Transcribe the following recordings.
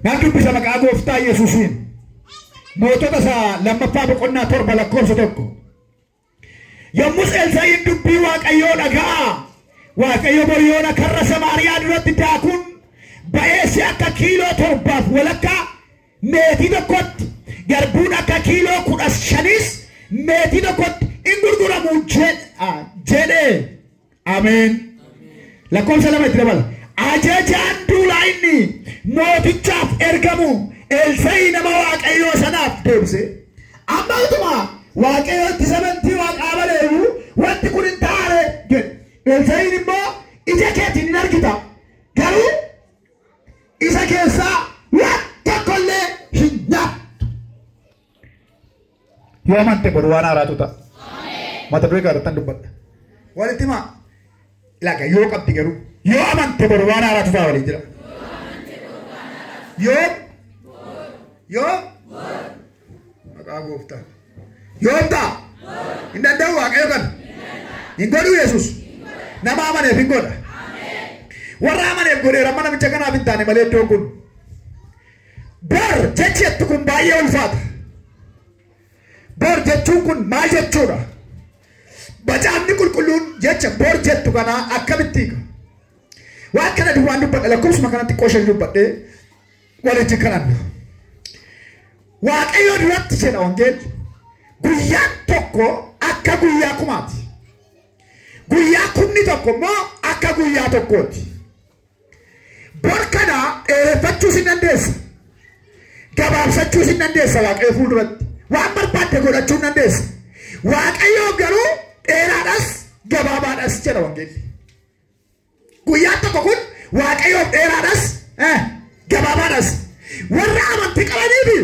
Nanti bisa maka gooftaa Yesuusiin. Mootota isaa lammaffaa boqonnaa 7 lakkoofsa 1. Yommus Elsaa'iin dubbii Waaqayyoo dhaga'a. Waaqayyo boriyoona karra Samaariyaa duratti daakuun ba'eessi akka kiiloo 7 walakkaa meetii tokkotti garbuun akka kiiloo 15 meetii tokkotti in gurguramu jedhe. Ameen. Lakkoofsa 2 itti dabala. Ajajaan duulaa inni mootichaaf ergamu Elsaa'i nama Waaqayyoo sanaaf deebise. Amma utuma Waaqayyo itti sabantii Waaqaa baleeru wanti kun hin taane jedhe. Elsaa'iin immoo ija keetiin hin argita garuu isa keessaa waan tokkollee hin nyaattu. Yoo amante boru waan haaraatu ta'a. Mata duree gaariitti dubbadha. Walitti himaa ilaaka yoo qabdi garuu yoo amante boru waan haaraatu ta'a waliin jira. Yoo maqaa gooftaa yoo ta'a hin danda'u Waaqayyo kana hin godhu Yesuus. Nama amaneef hin godha. Warra amaneef godheera mana namicha kanaaf hin taane malee iddoon kun. Bor jechi kun baay'ee ulfaata. Bor jechuun kun maal jechuudha? Bacaamni qulqulluun jecha bor jettu kanaa akkamitti hiika? Waan kana duwwaan dubbadha lakkoofsuma kanatti qooshan dubbadhee walitti kananna. Waaqayyo duratti jedha wangeelli. Guyyaan tokko akka guyyaa kumaati. Guyyaa kumni tokko immoo akka guyyaa tokkooti. Bor kana dheereffachuus hin dandeessa. Gabaabsachuus hin dandeessa Waaqayyo fuulduratti. Waan barbaadde godhachuu hin dandeessa. Waaqayyo garuu dheeraadhas gabaabaadhas jedha wangeelli. Guyyaan tokko kun Waaqayyoof dheeraadhas gabaabaadhas. Warra amantii qabaniifi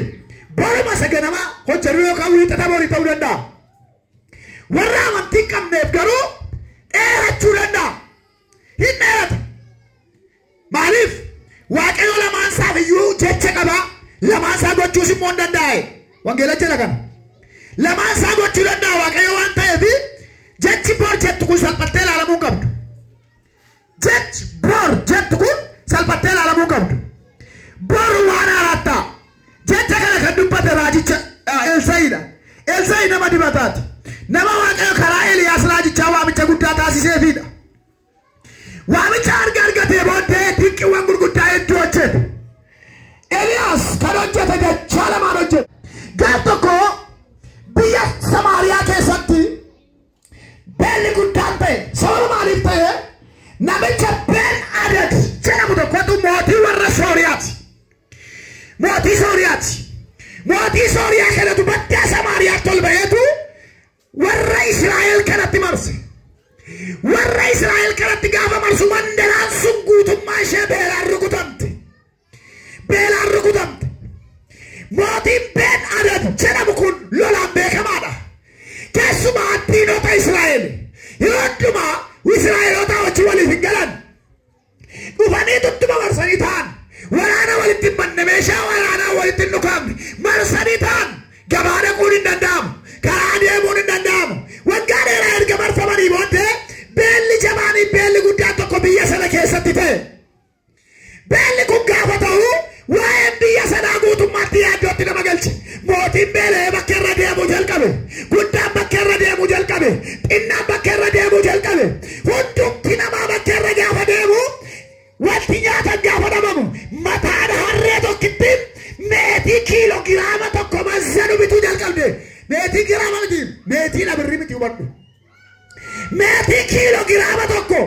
boruma saganamaa hojjetu yookaan wiixata borii ta'uu danda'a. Warra amantii qabneef garuu dheerachuu danda'a. Hin dheerata. Maaliif? Waaqayyo lamaan isaaf iyyuu jecha qaba. Lamaan isaa gochuus immoo hin danda'e. Wangeela jala kana. Lamaan isaa gochuu danda'a Waaqayyo waan ta'eef jechi bor jettu kun salphattee ilaalamuu qabdu. Jechi bor jettu kun salphattee ilaalamuu qabdu. Bor waan haaraata. Jecha kana kan dubbate raajicha Elsaa'iidha. Elsaa'i nama dibataati. Nama Waaqayyo karaa Eliyaas raajichaa waamicha guddaa taasiseefidha. Waamicha argatee booddee dinqiiwwan gurguddaa hedduu hojjete. Eliyaas kan hojjete dachaa lamaan hojjete. Gaaf tokko biyya Samaariyaa keessatti beelli guddaan ta'e. Sababa maaliif ta'e? Namicha Ben-Hadad jedhamu tokkotu mootii warra Sooriyaati. Mootii Sooriyaati. Mootii Sooriyaa kanatu baddaa Samaariyaatti ol ba'eetu warra Israa'el kanatti marse. Warra Israa'el kanatti gaafa marsu mandaraan sun guutummaa ishee beelaan rukutamte. Beelaan rukutamte. Mootiin Ben-Hadad jedhamu kun lolaan beekamaadha. Keessumaa diinota Israa'el. Yeroo hundumaa Israa'eloota wajjin waliif hin galan. Dhufanii tuttuma marsanii ta'an. Waraana walitti banne meeshaa waraanaa walitti hin dhukaamne. Marsanii ta'an gabaa dhaquun hin danda'amu. Karaa deemuun hin danda'amu. Waggaa dheeraa erga marfamanii booddee beelli jabaanii beelli guddaan tokko biyya sana keessatti ta'e. Beelli kun gaafa ta'u waa'een biyya sanaa guutummaatti yaaddootti nama galche. Mootiin beela'ee bakka irra deemuu jalqabe. Guddaan bakka irra deemuu jalqabe. Xinnaan bakka irra deemuu jalqabe. Hundumti namaa bakka irra gaafa deemu wanti nyaatan gaafa dhabamu mataan harree tokkitti meetii kiilogiraama tokko mazzanu bituu jalqabde. Meetii giraama miti. Meetii dhabirri miti hubadhu. Meetii kiilogiraama tokko.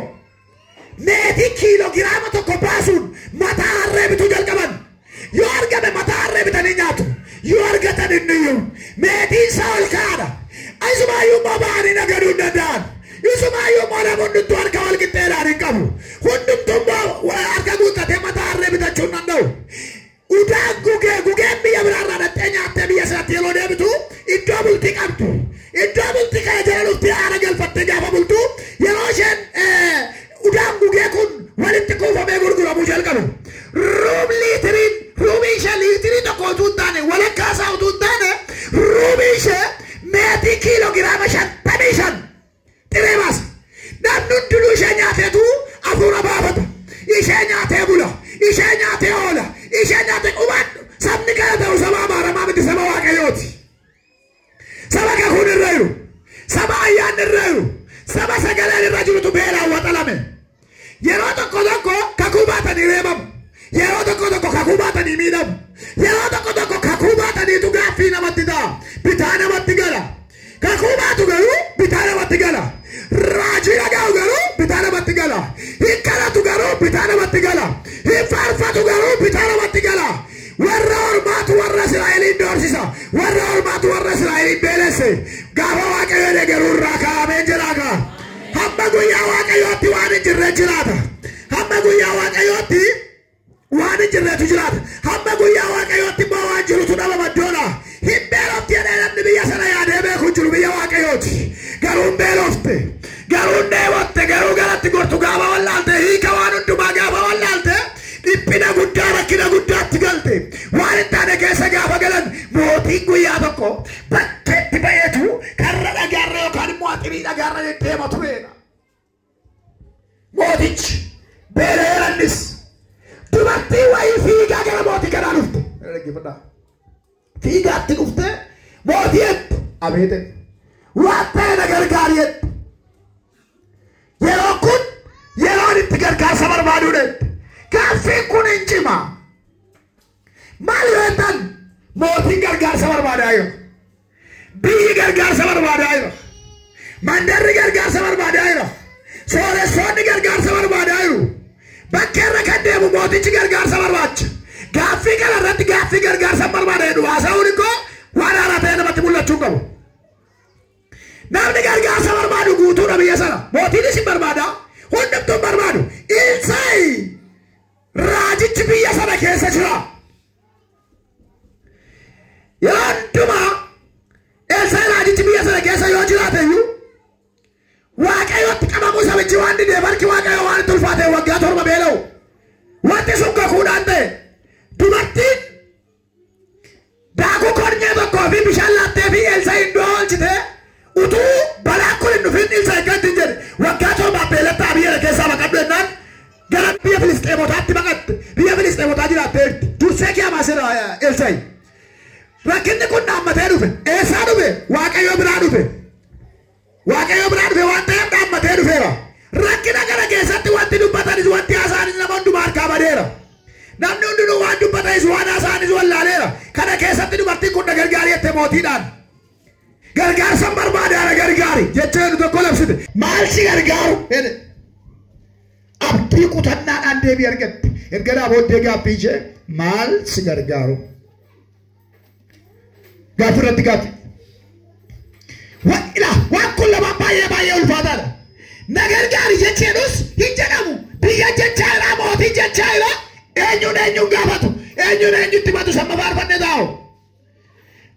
Meetii kiilogiraama tokko baasuun mataa harree bituu jalqaban. Yoo argame mataa harree bitanii nyaatu. Yoo argatan inni iyyuu meetiin isaa ol kaadha. Isumaayyuu immoo ba'anii nagaduu hin danda'an. Isumaayyuu immoo namoonni hundumtuu harka wal qixxeedhaan hin qabu. Hundumtuu immoo harka guuttatee mataa harree bitachuu hin danda'u. Udaan gugeen biyya biraarraa dhattee nyaattee biyya sanatti yeroo deebitu iddoo bultii qabdu. Iddoo bultii kana jala dhuftee aara galfattee gaafa bultu yeroo isheen udaan gugee kun walitti kuufamee gurguramuu jalqabu. Ruubii ishee liitirii tokko utuu hin taane walakkaa isaa utuu hin taane ruubii ishee meetii kiilogiraama 55 xiree baasa. Namni hundinuu ishee nyaateetu hafuura baafata. Ishee nyaatee bula. Ishee nyaatee oola. Ishee nyaatee kun saba waaqayyooti. Saba kakun irra jiru. Saba ayyaan irra jiru. Saba sagaleen irra jirutu beelaan waxalame. Yeroo tokko tokko kakuu baatanii reebamu. Yeroo tokko tokko kakuu baatanii miidhamu. Yeroo tokko tokko kakuu baataniitu gaaffii namatti ta'a. Bitaa namatti gala. Kakuu baatu garuu bitaa namatti gala. Raajii dhagaa'u garuu bitaa namatti gala. Hin kadhatu garuu bitaa namatti gala. Hin faarfatu garuu bitaa namatti gala. Warra ormaatu warra Israa'eliin doorsisa. Warra ormaatu warra Israa'eliin beelesse. Gaafa waaqayyoon garuu irraa kaa'amee jiraata. Hamma guyyaa waaqayyootti waan hin jirre jiraata. Hamma guyyaa waaqayyootti waan hin jirretu jiraata. Hamma guyyaa waaqayyootti immoo waan jirutu nama maddoodha. Hin beelofti jedhee namni biyya sana yaadee beeku jiru biyya waaqayyooti. Garuu hin beelofte. Garuu hin dheebotte. Garuu galatti gortu gaafa wallaalte. Hiika waan hundumaa gaafa wallaalte. Dhiphina guddaa rakkina guddaatti galte. Waan hin taane keessa gaafa galan mootiin guyyaa tokko bakkeetti bayeetu karra dhagaarra yookaan immoo atirii dhagaarra deddeema tureedha. Mootichi beeleerannis dubartii wayii fiigaa gara mootii kanaa dhufte. Fiigaatti dhufte mootii eebbi abeete waan ta'e na gargaariyetti. Yeroo kun yeroon itti gargaarsa barbaaduudha. Gaaffiin kun hin cima. Maal yoo ta'an mootiin gargaarsa barbaadaa jiru. Biyyi gargaarsa barbaadaa jiru. Mandarri gargaarsa barbaadaa jiru. Sooressoonni gargaarsa barbaadaa jiru. Bakka irra kan deemu mootichi gargaarsa barbaacha. Gaaffii kana irratti gaaffii gargaarsa barbaada jedhu haasa'uun koo waan haaraa ta'e namatti mul'achuu qabu. Namni gargaarsa barbaadu guutuudha biyya sana. Mootiinis hin barbaada. Hundumtuu hin barbaadu. Elsaayi raajichi biyya sana keessa jira. Yeroo hundumaa Elsaayi raajichi biyya sana keessa yoo jiraate iyyuu waaqayyotti qabamuu sabichi waan didee barki waaqayyo waan itti ulfaate waggaa 7 beela'u. Wanti sun kakuudhaan ta'e dubartiin daakuu kornyee tokkoo fi bishaan laattee fi Elsaayi iddoo oolchite utuu balaa kun hin dhufin Elsaayi kan ittiin jedhe waggaa 7 beelattaa biyya keessaa baqadhu jennaan gara biyya Filisxeemotaatti baqatte. Biyya Filisxeemotaa jiraatteerti. Dursee kiyaamaa sirra Elsaayi. Rakkinni kun dhaammatee dhufe. Eessaa dhufe? Waaqayyo biraa dhufe. Waaqayyo biraa dhufe waan ta'eef dhaammatee dhufeera. Rakkina kana keessatti wanti dubbatanis wanti haasaanis nama hundumaa harkaa badeera. Namni hundinuu waan dubbatanis waan haasaanis wallaaleera. Kana keessatti dubartiin kun na gargaari jette mootiidhaan. Gargaarsan barbaadaara gargaari jecha jedhu tokko labsite. Maal si gargaaru? Abdii kutannaadhaan deebii argatte. Erga booddee gaaffii ishee maal si gargaaru? Gaaffii irratti gaaffii. Waan kun lamaan baay'ee ulfaataadha. Na gargaari jechuunis hin jedhamu. Biyya jechaa irraa mootii jechaa irraa eenyuun gaafatu. Eenyutti matu samma faarfanne taa'u.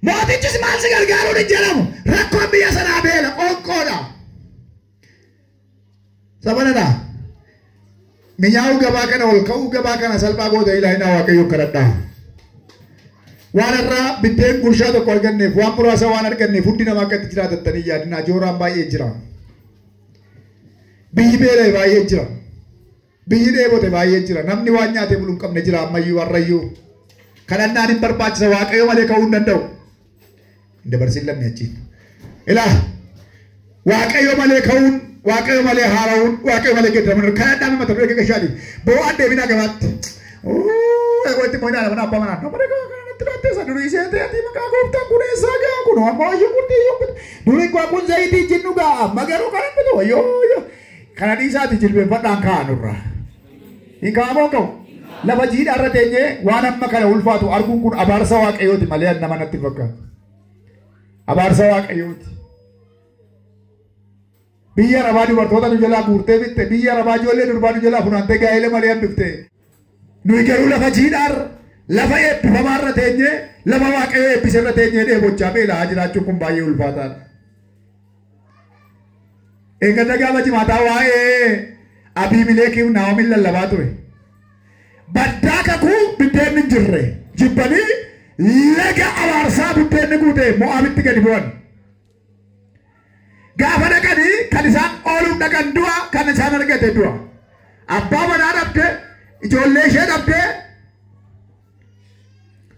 Mootichis maal si gargaaruun hin jedhamu. Rakkoon biyya sanaa beela qoonqoodha. Sabanadha. Minyaa'uu gabaa kana ol ka'uu gabaa kana salphaa goota ilaahina waaqayyoo kadhadhaa. Waan irraa biddeen gurshaa tokko arganneef waan muraasa waan arganneef hundi namaa akkatti jiraatattanii yaadinaa jooraan baay'ee jira. Biyyi beela baay'ee jira. Biyyi dheebote baay'ee jira. Namni waan nyaatee bulu hin qabne jira ammayyuu warrayyuu. Kadhannaan hin barbaachisa waaqayyo malee ka'uu hin danda'u. Hin dabarsin lamni achiin. Ilaa waaqayyo malee ka'uun waaqayyo malee haara'uun waaqayyo malee geeddaramuu kadhannaan mata duree gaggeeshaati. Bo'aan deebinaa gabaatti. Eegooti moo'inaa nama abbaa manaa. Nama deegaa kanatti laatteessa durii ishee ta'eeti maqaa gooftaan kun eessaa gaa kun ammoo ayyuu murtii yoo durii kun zayitii jinnu gaa amma garuu kana bitu yoo kana dhiisaati jilbeenfadhaan kaa'anurra. Hin kaa'amoo qabu. Lafa jiidhaa irra teenyee waan amma kana ulfaatu arguun kun abaarsa waaqayyooti malee nama natti fakkaatu. Abaarsa waaqayyooti. Biyya Arabaa dubartoota nu jalaa guurtee bitte biyya Arabaa ijoollee durbaa nu jalaa funaantee gaa'elee malee hambifte. Nuyi garuu lafa jiidhaarra lafa eebbifamaarra teenyee lafa waaqayyoo eebbisirra teenyee dheebochaa beelaa jiraachuun kun baay'ee ulfaataadha. Eeggadda gaafa jimaataa waa'ee Abiimelekii Naa'omiin lallabaa ture. Baddaa kakuu biddeen hin jirre jibbanii laga abaarsaa biddeen guute Mo'aabitti gadi bu'an. Gaafa dhaqanii kan isaan ooluuf dhaqan du'a kan isaan argate du'a. Abbaa manaa dhabde ijoollee ishee dhabde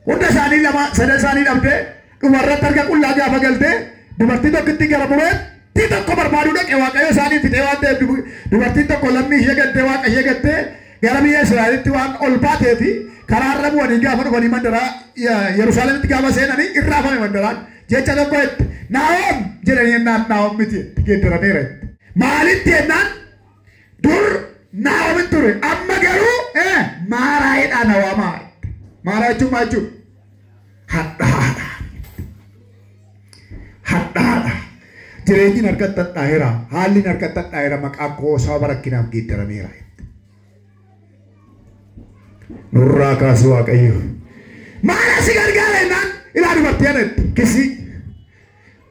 hunda isaanii lama sadan isaanii dhabdee dhumarratti harka qullaa gaafa galtee dubartii tokkitti gara bureetti tokko barbaaduu dhaqe waaqayyo isaanii fixee waan ta'eef dubartiin tokko lammii ishee gattee waaqa ishee gattee gara biyya Israa'elitti waan ol baatee fi karaarra bu'anii gaafa dhufanii mandaraa Yerusaalemitti gaafa seenanii irraafame mandaraan jecha tokko itti Naa'om jedhanii jennaan Naa'om miti geeddarameera maalitti jennaan dur Naa'omin ture amma garuu maaraayidha Naa'omaa maaraa jechuun maal jechuun hadhaadha hadhaadha jireenyi harkatti hadhaa'eera haalli harkatti hadhaa'eera maqaa koo sababa rakkinaaf geeddarameera nurraa kaasu waaqayyo maala si gargaara jennaan ilaa dubartii anetti kisii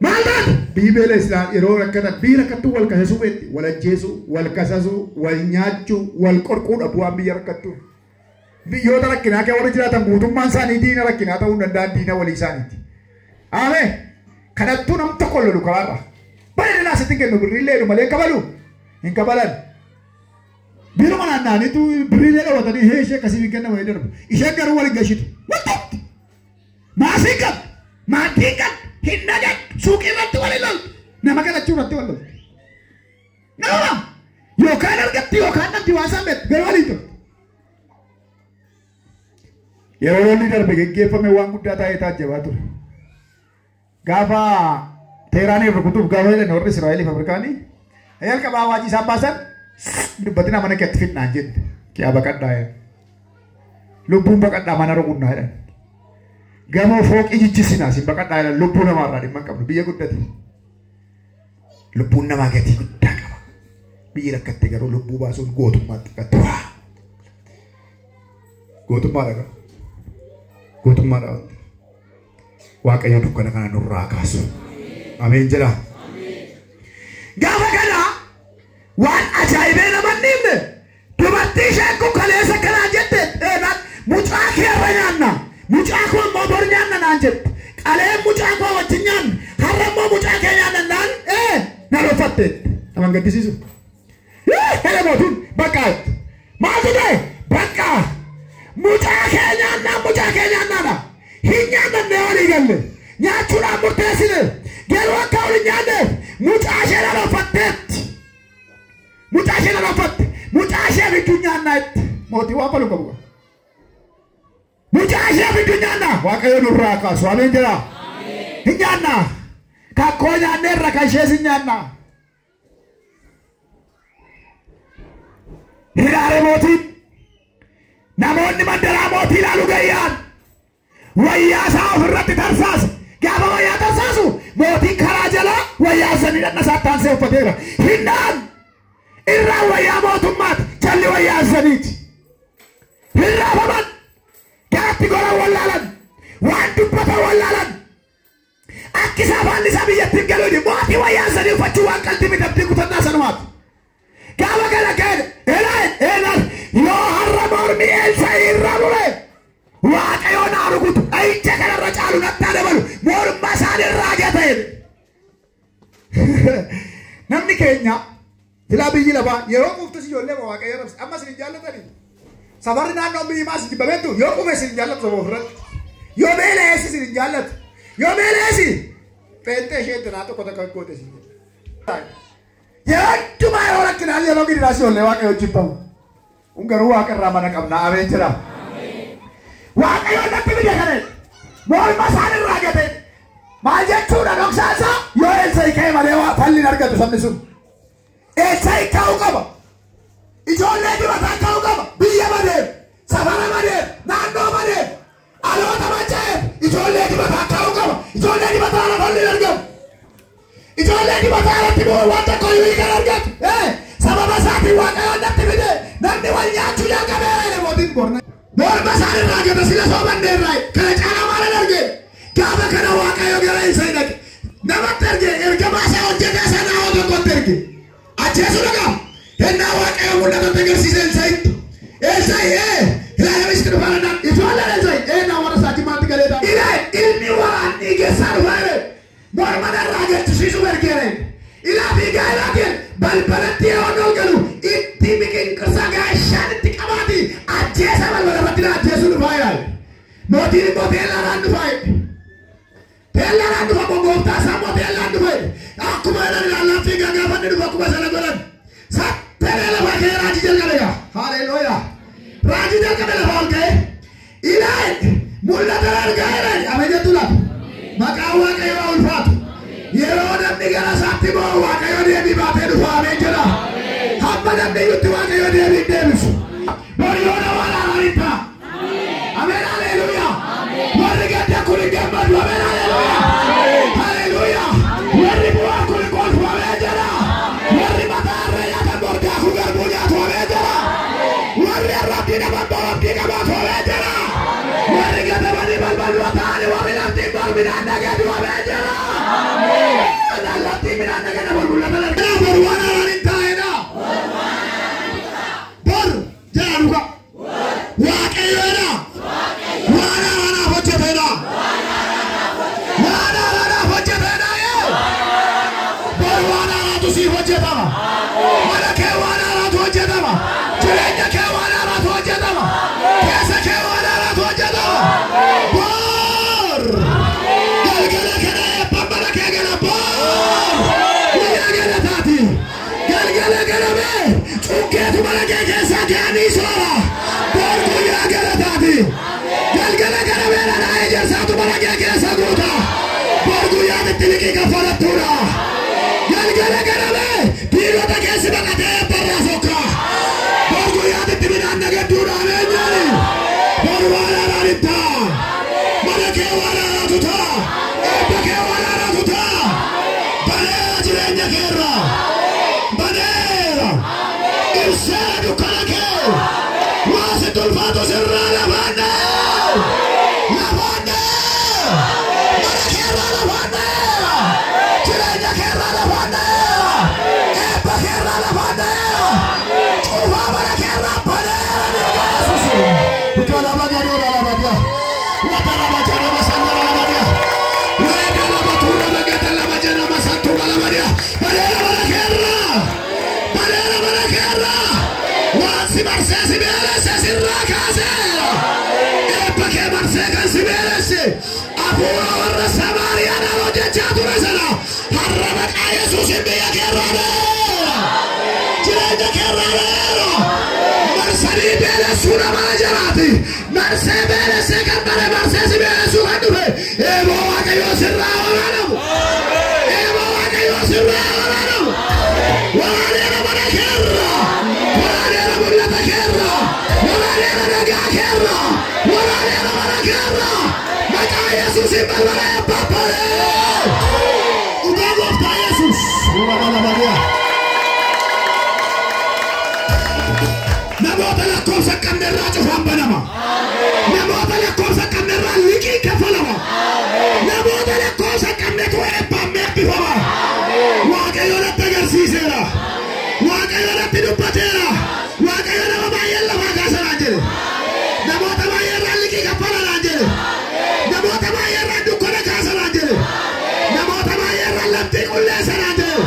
maal taate biibeela islaan yeroo rakkatan bii rakkattuu wal kasasuu beetti wal ajjeesuu wal kasasuu wal nyaachuu wal qorquudha bu'aan biyya rakkattuu biyyoota rakkinaa kee warri jiraatan guutummaan isaanii diina rakkinaa ta'uu danda'an diina walii isaaniiti ameen kanattuu nam tokko lolu karaarra bareedinaa sitti kennu birriilleedhu malee kabalu hin kabalan biruma naannaaniitu birriillee dhawatanii ishee akkasii hin kenna wayii darbu isheen garuu wal hin gashitu wantooti maasii qab maatii qab hin nagan suuqii irratti wal hin loltu nama kadhachuu irratti wal loltu nama yookaan argatti yookaan namti waan isaan beektu garuu waliin toltu yeroo lolli darbe geggeeffame waan guddaa taa'ee taajjabaa ture gaafa Teeraanii rukutuuf gaafa jedhan warri Israa'eliif Afrikaanii jalqabaa waajii isaan baasan dubbatina mana keetti fidnaan jette kiyaa baqadhaa lubbuun baqadhaa mana rukunnaa jedhan gamoo fooqii jijjisinaa sin baqadhaa jedhan lubbuu namaarraa dhimma hin qabnu biyya guddate lubbuun namaa gatii guddaa qaba biyyi rakkatte garuu lubbuu baasuun gootummaatti qaqqattu gootummaadha gootummaadha waaqayyo dukkana kana nurraa kaasu ameen jedha gaafa kana waan ajaa'ibee namanni himne dubartii isheen kun kaleessa kanaan jette mucaa kee irra nyaanna mucaa koo immoo bor nyaanna naan jette qaleen mucaa koo wajjin nyaanna har'a immoo mucaa kee nyaanna naan na dhoffatteetti naman gaddisiisu hele mootuun bakka maaltu ta'e bakka mucaa kee nyaannaadha hin nyaannanne walii galle nyaachuudhaan murteessine garuu akka waliin nyaanneef mucaa ishee na dhoffatteetti mucaa ishee na dhoffatte mucaa ishee bidduu nyaannaa itti mootii waan falu qabu mucaa ishee bidduu nyaannaa waaqayyo nurraa kaasu ameen jedha hin nyaannaa kakkoo nyaanneerra kan ishee sin nyaannaa hiraare mootiin namoonni mandaraa mootii ilaalu gayyaan wayyaa isaa ofirratti tarsaase gaafa wayyaa tarsaasu mootiin karaa jalaa wayyaa sanii dhannasaa taansee uffateera hinnaan irraa wayyaa mootummaati jalli wayyaa saniiti hirraafaman garatti goran wallaalan waan dubbatan wallaalan akkisaa faalli isaa biyyattiin galuuni mootii wayyaa sanii uffachuu waan qalbii miidhagdii kutannaa sanumaati gaafa kana ka'e eelaan yoo har'a mormi Elsaa'i irraa mure waaqayyoon haa rukutu dhayicha kanarra caalu nattaa dabalu morma isaan irraa gata'e namni keenya silaa biyyi lafaa yeroo quuftus ijoollee waaqayyo rabse amma isin jaallatanii safarri naannoo biyyi maas jibbameettu yoo quufe isin jaallatu saba ofirratti yoo beeleessi isin jaallatu yoo beeleessi pheenxee ishee danaa tokko takka goote isin yeroo hundumaa yeroo rakkinaan yeroo gidiraa ijoollee waaqayyo jibbamu garuu waaqarraa mana qabna ameen jedha waaqayyoon natti biyya kaneen morma isaan irraa gateen maal jechuudha dhoksaansa yoo Elsaa'i ka'e malee falli hin argatu sabni sun Elsaa'i ka'uu qaba ijoollee dibataa ka'uu qaba biyya madeef safara madeef naannoo madeef aloota machaa'eef ijoollee dibataa ka'uu qaba ijoollee dibataa irra falli hin argamu ijoollee dibataa irratti waan tokko iyyuu kan argatu sababa isaatiin waaqayyoon natti fide namni wal nyaachuu jalqabee mootiin borna morma isaan irraa gata sila soobanne irraa kana caalaa maal arge gaafa kana waaqayyo gara Elsaa'i dhaqe namatti erge ergamaa isaa hojjetee sanaa hoo tokkotti erge ajjeesuu dhagaa hennaa waaqayyo mul'atatti agarsiise Elsaa'i ilaala misitti dhufaanaan ijoolleen Elsaa'i naa warra isaatti maatti galee ta'a ilmi waan dhiigessaa dhufaare morma irraa gachisiisuu ergeere ilaa fi gaa'elaatiin balbalatti yoo galu itti biqilqisa gaashaan itti qabaati ajjeesa balbala irratti ajjeesuu dhufaa yaale Motiin moteelaan dhufee. Teelaan dhufa gooftaa isaa moteelaan dhufee. Akkuma ilaalan fiigaa gaafanni dhufa akkuma sana godhan. Sappelee lafa kee raajii jalqabeera. Haleluuyaa. Raajii jalqabe lafa ol ka'e. Ilaahi mul'ata argaa jira. Ameejetu lafa. Maqaan Waaqayyoo ulfaatu. Yeroo namni gara isaatti ba'u Waaqayyoo deebii baatee dhufa. Ameen jedha. Hamma namni iyyutti Waaqayyoo deebii deebisu. Boriyoona waan haaraan ta'a. Ameen haleluuyaa. Warri gadda kuni gammadu. Ameen haleluuyaa. Haleluuyaa. Warri bu'aa kuni kolfu. Ameen jedha. Warri mataa irra yaada mordaa kun garbuu nyaatu. Ameen jedha. Warri arrabdii nama boobdii qabaatu. Ameen jedha. Warri gatabanii balbaluu ta'anii warri laftiin balbinaan nagadu. Ameen jedha. Laftiin midhaan nagada balbulata lalgaa. Bor waan haaraan hin taa'edha. Bor jedha dhuga. Waaqayyoodha. Waan haaraanaaf hojjetedha. Waan haaraanaaf hojjetedha. Bor waan haaraatu siif hojjetama. Mana kee waan haaraatu hojjetama. Jireenya kee waan haaraatu hojjetama. Keessa kee waan haaraatu hojjetama. Bor galgala kana eebba mana kee gala. Bor guyyaa galataati. Galgala kana mee cunkeetu mana kee keessaa ka'anii soora. Bor guyyaa galataati. Galgala kana mee dhadhaa ejersaatu mana kee keessa guuta. Bor guyyaa itti liqii kaffalattuudha. Galgala kana mee dhiirota keessi baqatee eebbarraa sokka. Bor guyyaa itti midhaan nagadduudha. Ameen jedhi. Bor waan haaraan hin ta'a. Mana kee waan haaraatu ta'a. Eebba kee waan haaraatu ta'a. Baneera jireenya keerra. Baneera. Ibsaa dukkana kee. Waasi tulfaatu sirraa lafaannee. Lafaannee. Mana keerra lafaannee. Jireenya keerra lafaannee. Eebba keerra lafaannee. Cufaa mana keerra baneera dhiiga Yesuus. Bikala bagadoo labadia. Wata labajana masandara labadia. Weta labatura bagata labajana masantura labadia. Baneera mana keerra. Baneera mana keerra. Waansi marsee si beelesse sirraa kaaseera. Eebba kee marsee kan si beelesse. Afuura warra Samaariyaadhaan hojjechaa ture sana. Har'a maqaa Yesuusin biyya keerraaneera. Jireenya keerraaneera. Marsanii beelessuu nama jaraati. Marsee beelessee kan bare marsee si beelessuu kan dhufe. Eeboo Waaqayyoo sirraa waraanamu. Eeboo Waaqayyoo sirraa waraanamu. Waraaneera mana keerra. Waraaneera mul'ata keerra. Waraaneera nagaa keerra. Waraaneera mana keerra. Maqaa Yesuusin balbala eebbaappalee. Dhugaa gooftaa Yesuus. Uumama Maariyaa. Namoota lakkoofsa qabnerraa cufaan banama. Namoota lakkoofsa qabnerraa liqii kaffalama. Namoota lakkoofsa qabnetu eebbaan meebbifama. Waaqayyo natti agarsiiseera. Waaqayyo natti dubbateera. Waaqayyo nama baay'een lafaa kaasanaan jedhe. Namoota baay'eerraa liqii kaffalanaan jedhe. Namoota baay'eerraa dukkana kaasanaan jedhe. Namoota baay'eerraa laftii qulleessanaan jedhe.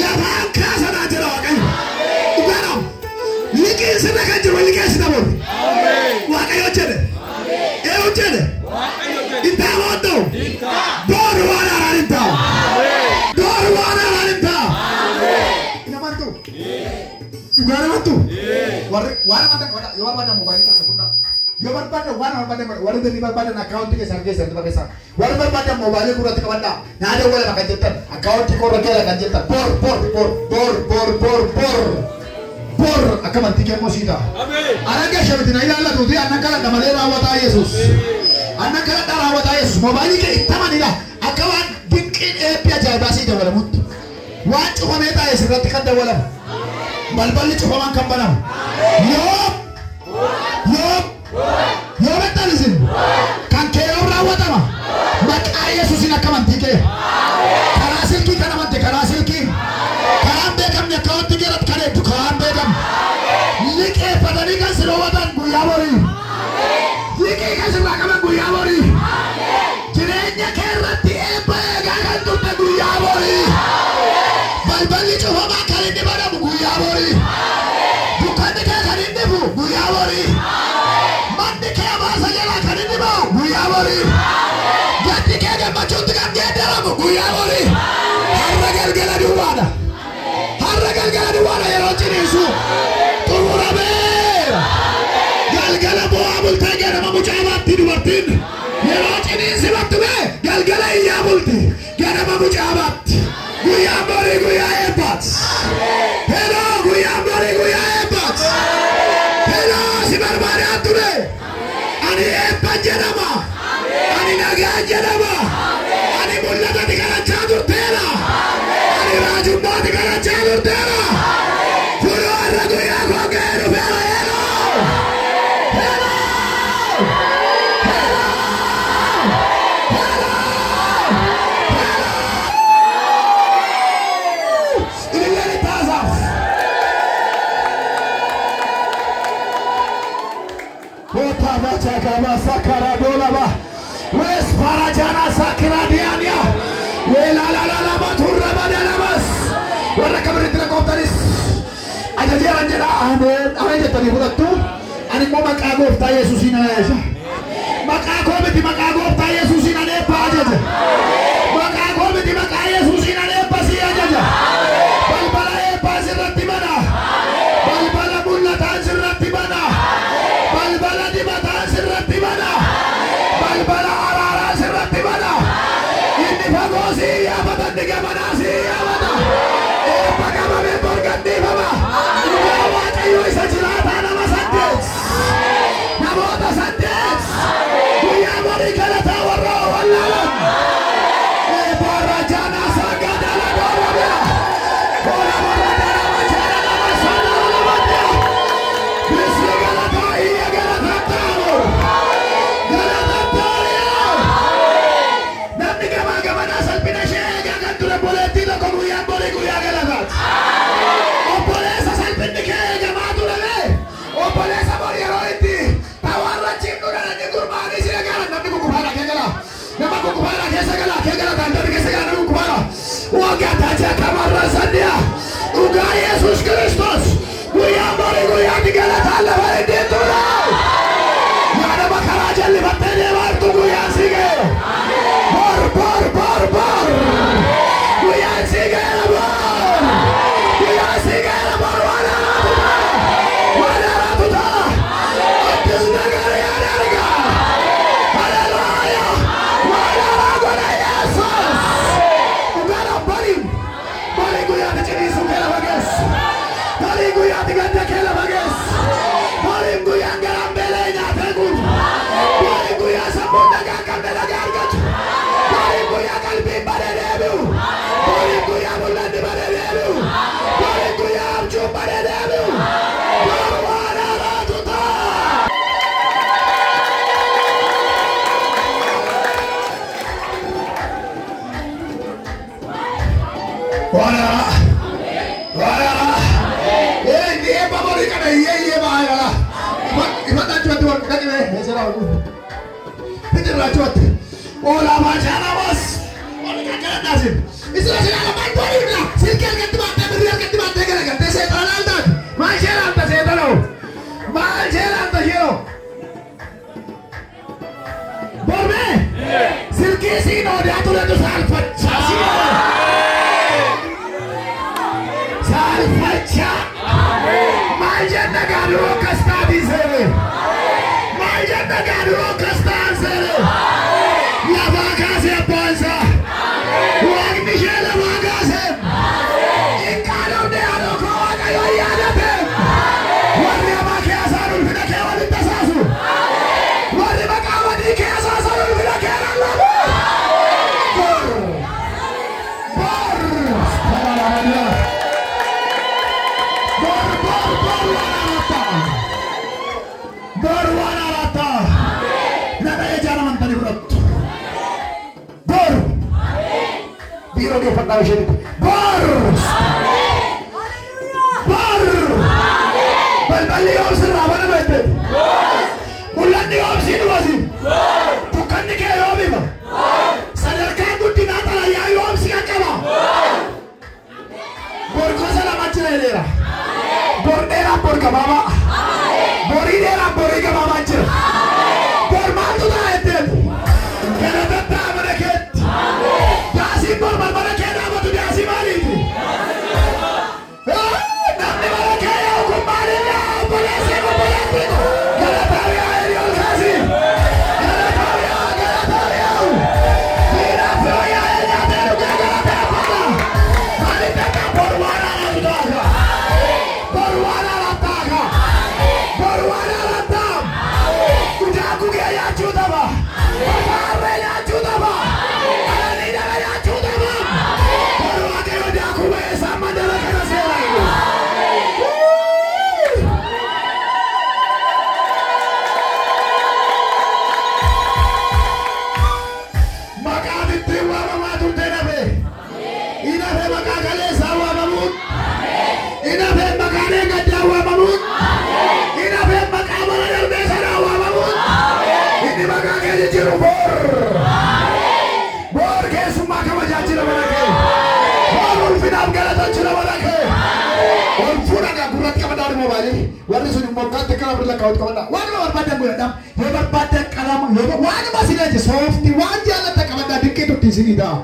Lafaan kaasanaan jedhe Waaqayyo. Dhugaadhaam. Liqiin sirra kan jiru liqeessi namoonni. Waaqayyo jedhe. Eewu jedhe. Intaa moodda'u. Boori waan haaraan hin taa'u. Boori waan haaraan hin taa'u. Inamantu. Dhugaa namantu. Waan amanta yoo barbaaddan moobaayilii keessa fudhaa. Yoo barbaaddan waan barbaaddan warri birrii barbaadan akkaawuntii keessan keessatti barreessaa. Warri barbaadan moobaayilii gurratti qabadhaa. Naadoo wala kan jettan akkaawuntii korra keessa kan jettan. Bor akkamantii kee mosiidha. Aranga shabitina ilaallatu fi annan kadhadha malee raawwataa Yesuus. Annan kadhadha raawwataa Yesuus. Moobaayilii kee ittamanidha. Akka waan dinqiin eebbi ajaa'ibaa sii dabalamutti. Waan cufamee taa'e sirratti kan dabalamu. Balballi cufaman kan banamu. Yoo bettalisin kan kee yoo raawwatama. Maqaa Yesuusin akkamantii kee. Karaa silkii kan amante karaa silkii. Karaan beekamne akkaawuntii keerratti kan hedduu karaan beekamu. Liqeeffatanii kan si dhoowwatan guyyaa borii. Liqii kan sirraa qaban guyyaa borii. Jireenya keerratti eebba eegaa kan turte guyyaa borii. Balballi cufamaa kan inni banamu guyyaa borii. Dukkanni kee kan inni bu guyyaa borii. Manni kee baasa jalaa kan inni ba'u Gati kega machuti kan gede ramu guya bori. Harra galgala duwada. Harra galgala duwada ya rojini su. Turura ber. Galgala bo abul tege nama mujabat dubartin. Ya rojini si waktu be. Galgala iya bulti. Gana nama mujabat. Guya bori guya epat. Hello guya bori guya epat. Hello si barbare atule. Ani epat janama. Ani naga janama. Ani mulla tadi kana cadur tera. Ani raju tadi kana cadur tera. Puro arra guya gogeru bela hello. Hello. Hello. Hello. Kama sakara dola ba wes parajana sakira diania wela la la la baturra badana bas wala kabri tira koptaris ajaja anjara amen aja tadi bulattu ani mo makago ta yesusina esa makago beti makago ta yesusina ne pa ajaja makago beti makago yesusina ne pa si ajaja balbala e pa sirati bana balbala mulla ta sirati bana balbala di mata sirati bana balbala arara sirati bana ini bagosi ya batan tiga bana si ya bana pagama me borgandi baba bawa kayu isa cilata nama santes nama santes kuya bari kala tawarro wallalam barajana sagadala dorabya bola barajana majana nama sana labadya bismillah iya galata tawo galata tawo nanti gama nasal pinashega kan tu boleh tidak kau yang boleh kuya galata oh boleh asal pinashega matu lagi oh boleh sabor ya roiti tawar racim tu dan nanti kurban isi galan nanti kukubara kegala nama kukubara kegala nanti kegala nanti kukubara wagat aja kamar rasadia uga Yesus Kristus kuya boleh kuya digalata Allah boleh itu lah ada bakal aja lihat tadi waktu kuya sige bor kuya sige bor wala ratuta atas negara yang harga haleluya wala ragona Yesus ugara bari kuya diceri sukela bagas bari kuya diganda kela bagas bari kuya garam belenya tegun bari kuya sabunda gakam belagargat bari kuya kalbi baredebu bari kuya bulandi baredebu bari kuya amju baredebu wala ratuta wala dia pabori kana ye baala imata chwatu wakati mesera wangu pitira chwatu ola majana bas ola kakara dasim isra sila bantori na silkel katibate berial katibate gara tese tanalda majera anta setano majera anta hero borme silke sino de atule to salfacha Majanda garu kasta disere majanda garu kasta disere la vaca se panza wag michela vaca se ikaro de ado ko vaca yo yadate warri vaca asarul fina ke wali tasasu warri vaca wadi ke asarul fina ke Allah Berwarna rata. Nada ya jangan mantani berat. Bor. Biro dia patah jadi. Bor. Bor. Bal-bali om seraba na bete. Bulan di om sini wasi. Bukan di kaya om iba. Sadarkan tu di nata la ya om sih kacau. Bor kau salah macam ni lah. Bor dera bor kababa. Bori dera bori kababa macam. Bor matu dah itu. Kerana tak Ol fuudha gaa gurratti qabadaa dhuma baay'ee warri sun immoo gaatti kana birla kaawwatu qabadaa waanuma barbaadan godhadhaa yoo barbaadan qalama yoo waanuma sineeji soofti waan jaallata qabadaa dinqiitutti isinii ta'a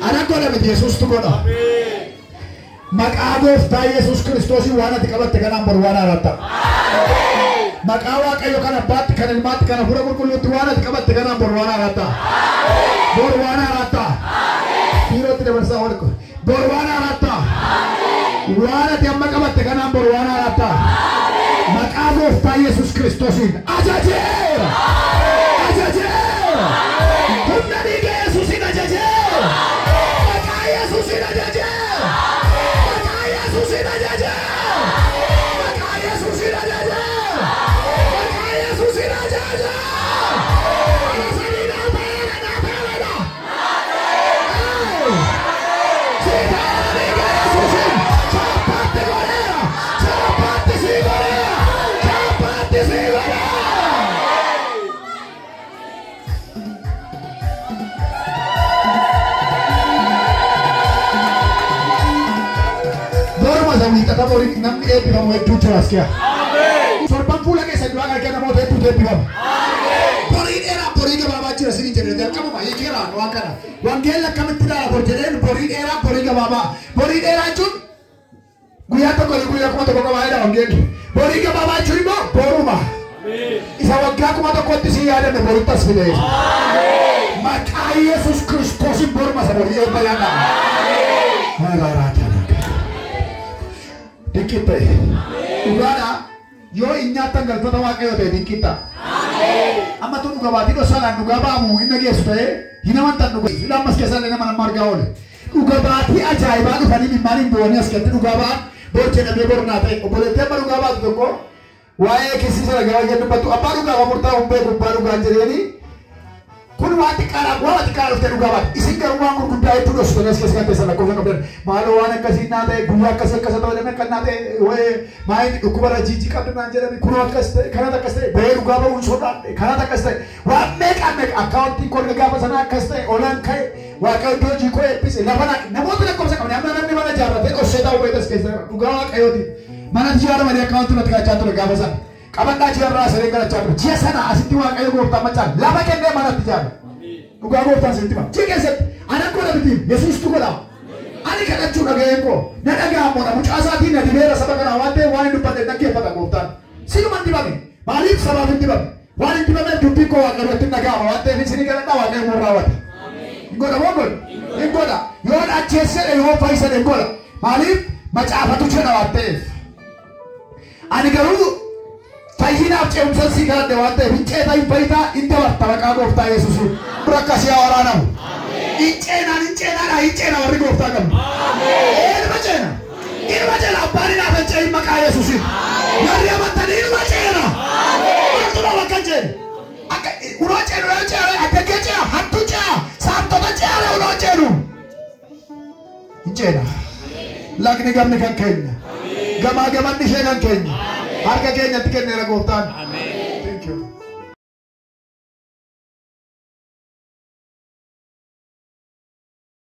ana godha miti Yesuustu godha maqaa gooftaa Yesuus Kiristoosii waan ati qabatte kanaan bor waan haaratta maqaa Waaqayyo kan abbaatti kan ilmaatti kan hafuura qulqulluutti waan ati qabatte kanaan bor waan haaratta bor waan haaratta dhiirootti dabarsaa walko bor waan haaratta waan ati amma qabatte kanaan bor waan haaratta maqaa gooftaa Yesuus Kiristoosiin ajajeera ajajeera humna dhiiga Yesuusiin ajajeera maqaa Yesuusiin ajajeera maqaa Yesuusiin ajajeera maqaa Yesuusiin ajajeera maqaa Yesuusiin ajajeera kata bori namni eebbifamu hedduu jira as keessa. Sorban fuula keessa duraa kan kenna moota hedduutu eebbifama. Borii dheeraa borii gabaabaa jira sini jedhee jalqabuma hiikeeraan waan kana. Wangeelli akkamitti dhaala bor jedheen borii dheeraa borii gabaabaa. Borii dheeraa jechuun guyyaa tokko guyyaa kuma tokko qabaayedha wangeelli. Borii gabaabaa jechuun immoo boruma. Isa waggaa kuma tokkotti si yaadanne boritti as fidee. Maqaa Yesuus Kiristoosiin boruma isa borii eebba yaadha. Dikita. Ugada yo inyatan galfata Waaqayyo ta'e dikita. Amma tun dhugabaati dhosanaan dhugabaamu inni geessu ta'e hinamantan dhuga. Lammas keessallee nama nama argaa oole. Dhugabaati ajaa'ibaa dhufanii dhimmaaniin bu'anii as keessatti dhugabaan boorchee dhabee bornaa ta'e obboleettii amma dhugabaatu tokko waa'ee keessi sana garaa jedhu dubbatu abbaa dhugaa murtaa humbee gubbaa dhugaa jedhanii kun waan xiqqaadhaa dhuftee dhugabaati. Isin garuu waan gurguddaa hedduu dhosu tolees keessa kan teessan lakkoofsa qabdan maaloo waan akkasii naa ta'e guyyaa akkasii akkasa ta'e dhamee kan naa ta'e waa'ee maayini dhukkubarra jiijii qabdinaan jedhame kunoo akkas ta'e kanat akkas ta'e bahee dhugaa ba'uun sodaadhe kanat akkas ta'e waan meeqa akkaawuntiin kolga gaafa sanaa akkas ta'e olaan ka'e Waaqayyo iddoo hojii koo eebbise lafa namoota lakkoofsa qabne amma namni mana ijaarratee dhossee ta'uu beekas keessa dhugaa Waaqayyooti mana ijaaramanii akkaawuntiin ati kaachaa ture gaafa sana. Kabanda jiarra sering galachaa ture. Jiya sana asitti Waaqayyo gooftaa macaan lafa kennee manatti ijaara. Dhugaa gooftaan sitti hima. Jiya keessatti ana godha miti Yesuustu godha. Ani kadhachuu dhaga'een koo na dhaga'amoodha mucaa isaatiin na dibeera saba kanaa waan ta'eef waan hin dubbanne dhaggeeffata gooftaan. Sinuma hin dibame. Maaliif sabaaf hin dibame? Waan hin dibame dubbii koo Waaqayyotti hin dhaga'ama waan ta'eef isinii galadhaa Waaqayyo immoo raawwata. Hin godha moo godha? Hin godha. Yoo acheessedhe yoo fayyisade hin godha. Maaliif macaafatu jedha waan ta'eef. Ani garuu fayyinaaf ce'umsa si gaadde waan ta'eef hin ceetaa hin fayyitaa hin dabarta maqaa gooftaa Yesuusiin. Akkasii haa waraanamu. Hin ceena warri gooftaa qabnu. Ilma ceena abbaan hin hafe ce'in maqaa Yesuusiin. Warri amantan ilma ceena. Martuma bakka ceena. Unoo ceenu yoo ceena addaggee ceena hattuu ceena saamtota ceena unoo ceenu. Hin ceena. Lagni gamni kan keenya. Gamaa gamanni ishee kan keenya. Harka keenyatti kenneera gooftaan.